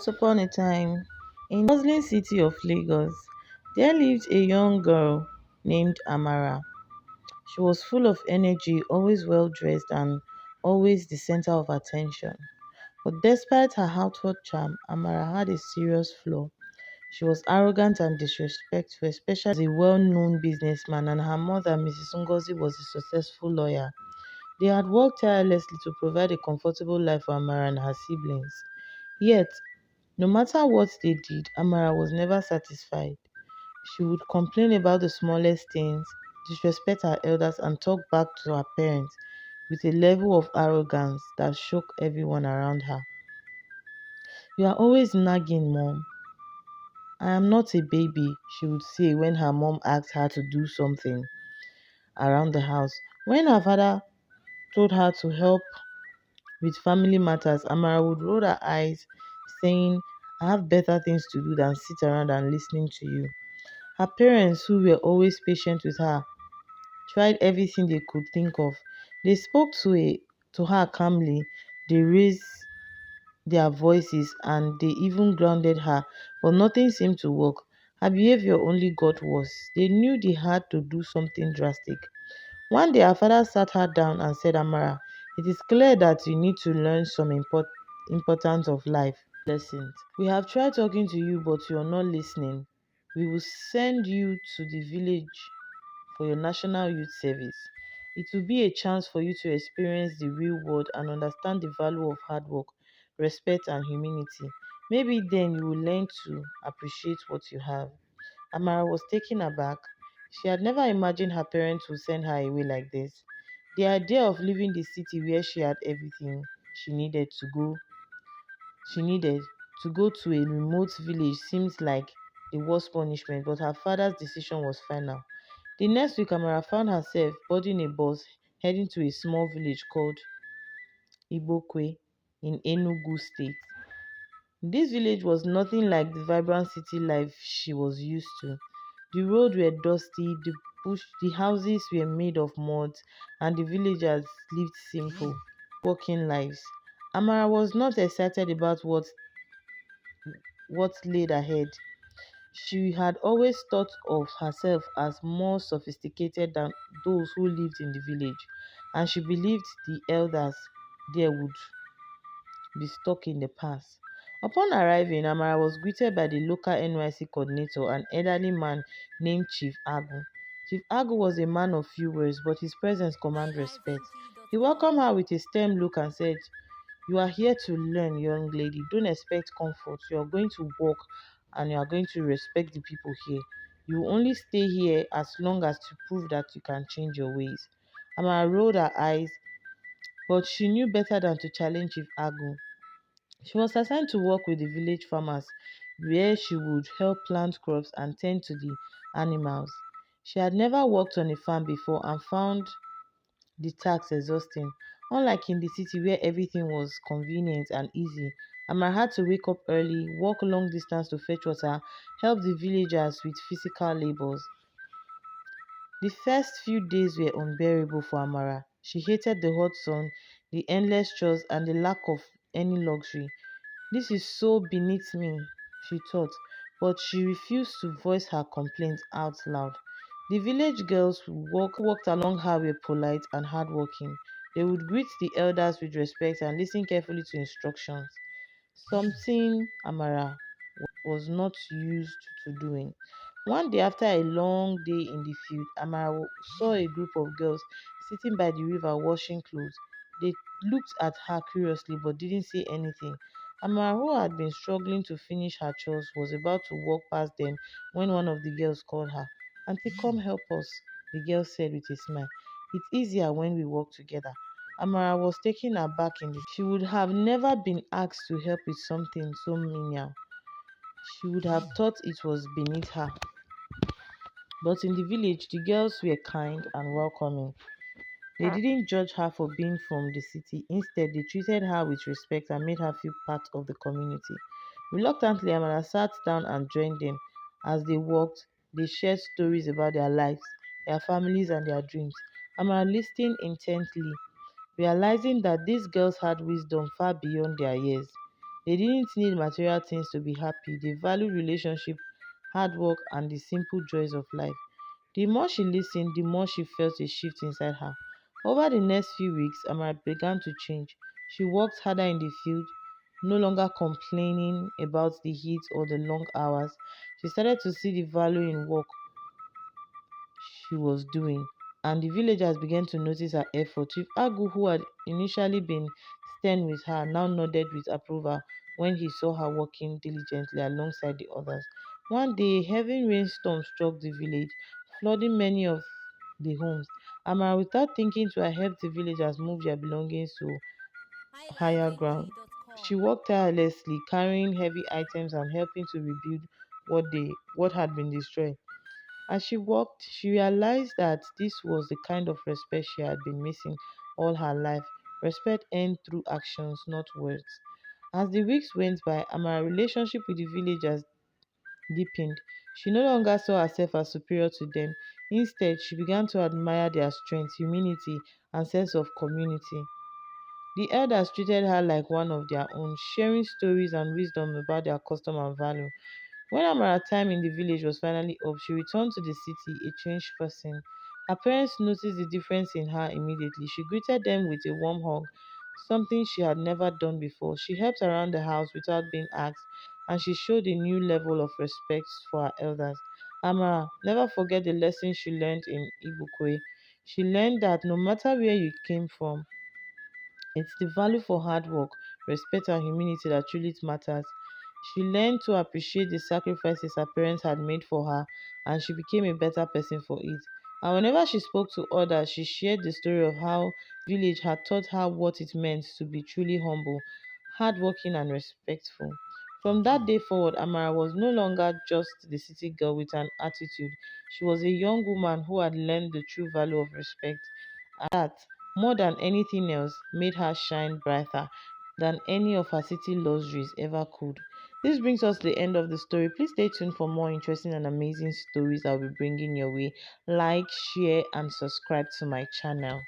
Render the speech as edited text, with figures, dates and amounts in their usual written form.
Once upon a time, in the bustling city of Lagos, there lived a young girl named Amara. She was full of energy, always well dressed, and always the center of attention. But despite her outward charm, Amara had a serious flaw. She was arrogant and disrespectful, especially as a well known businessman, and her mother, Mrs. Ngozi, was a successful lawyer. They had worked tirelessly to provide a comfortable life for Amara and her siblings. Yet, no matter what they did, Amara was never satisfied. She would complain about the smallest things, disrespect her elders, and talk back to her parents with a level of arrogance that shook everyone around her. You are always nagging, Mom. I am not a baby, she would say when her mom asked her to do something around the house. When her father told her to help with family matters, Amara would roll her eyes, saying, I have better things to do than sit around and listening to you. Her parents, who were always patient with her, tried everything they could think of. They spoke to her calmly, they raised their voices, and they even grounded her, but nothing seemed to work. Her behavior only got worse. They knew they had to do something drastic. One day, her father sat her down and said, Amara, it is clear that you need to learn some importance of life lessons. We have tried talking to you, but you are not listening. We will send you to the village for your national youth service. It will be a chance for you to experience the real world and understand the value of hard work, respect, and humility. Maybe then you will learn to appreciate what you have. Amara was taken aback. She had never imagined her parents would send her away like this. The idea of leaving the city where she had everything she needed to go she needed to go to a remote village seems like the worst punishment, but her father's decision was final. The next week, Amara found herself boarding a bus heading to a small village called Ibokwe in Enugu State. This village was nothing like the vibrant city life she was used to. The roads were dusty, the houses were made of mud, and the villagers lived simple, working lives. Amara was not excited about what laid ahead. She had always thought of herself as more sophisticated than those who lived in the village, and she believed the elders there would be stuck in the past. Upon arriving, Amara was greeted by the local NYC coordinator, an elderly man named Chief Agu. Chief Agu was a man of few words, but his presence commanded respect. He welcomed her with a stern look and said, you are here to learn, young lady. Don't expect comfort. You are going to work and you are going to respect the people here. You will only stay here as long as to prove that you can change your ways. Amara rolled her eyes, but she knew better than to challenge Chief Agu. She was assigned to work with the village farmers, where she would help plant crops and tend to the animals. She had never worked on a farm before and found the task exhausting. Unlike in the city where everything was convenient and easy, Amara had to wake up early, walk long distance to fetch water, help the villagers with physical labors. The first few days were unbearable for Amara. She hated the hot sun, the endless chores, and the lack of any luxury. This is so beneath me, she thought, but she refused to voice her complaints out loud. The village girls who walked along her were polite and hardworking. They would greet the elders with respect and listen carefully to instructions, something Amara was not used to doing. One day, after a long day in the field, Amara saw a group of girls sitting by the river washing clothes. They looked at her curiously but didn't say anything. Amara, who had been struggling to finish her chores, was about to walk past them when one of the girls called her. Auntie, come help us, the girl said with a smile. It's easier when we work together. Amara was taken aback in the she would have never been asked to help with something so menial. She would have thought it was beneath her. But in the village, the girls were kind and welcoming. They didn't judge her for being from the city. Instead, they treated her with respect and made her feel part of the community. Reluctantly, Amara sat down and joined them. As they walked, they shared stories about their lives, their families, and their dreams. Amara listened intently, realizing that these girls had wisdom far beyond their years. They didn't need material things to be happy. They valued relationship, hard work, and the simple joys of life. The more she listened, the more she felt a shift inside her. Over the next few weeks, Amara began to change. She worked harder in the field, no longer complaining about the heat or the long hours. She started to see the value in work she was doing, and the villagers began to notice her effort. Chief Agu, who had initially been stern with her, now nodded with approval when he saw her working diligently alongside the others. One day, a heavy rainstorm struck the village, flooding many of the homes. Amara, without thinking to help the villagers move their belongings to higher ground. She highlifeng.com. worked tirelessly, carrying heavy items and helping to rebuild what had been destroyed. As she walked, she realized that this was the kind of respect she had been missing all her life. Respect earned through actions, not words. As the weeks went by, Amara's relationship with the villagers deepened. She no longer saw herself as superior to them. Instead, she began to admire their strength, humility, and sense of community. The elders treated her like one of their own, sharing stories and wisdom about their custom and value. When Amara's time in the village was finally up, she returned to the city a changed person. Her parents noticed the difference in her immediately. She greeted them with a warm hug, something she had never done before. She helped around the house without being asked, and she showed a new level of respect for her elders. Amara never forget the lesson she learned in Ibukwe. She learned that no matter where you came from, it's the value for hard work, respect, and humility that truly matters. She learned to appreciate the sacrifices her parents had made for her, and she became a better person for it. And whenever she spoke to others, she shared the story of how village had taught her what it meant to be truly humble, hardworking, and respectful. From that day forward, Amara was no longer just the city girl with an attitude. She was a young woman who had learned the true value of respect. That, more than anything else, made her shine brighter than any of her city luxuries ever could. This brings us to the end of the story. Please stay tuned for more interesting and amazing stories I'll be bringing your way. Like, share, and subscribe to my channel.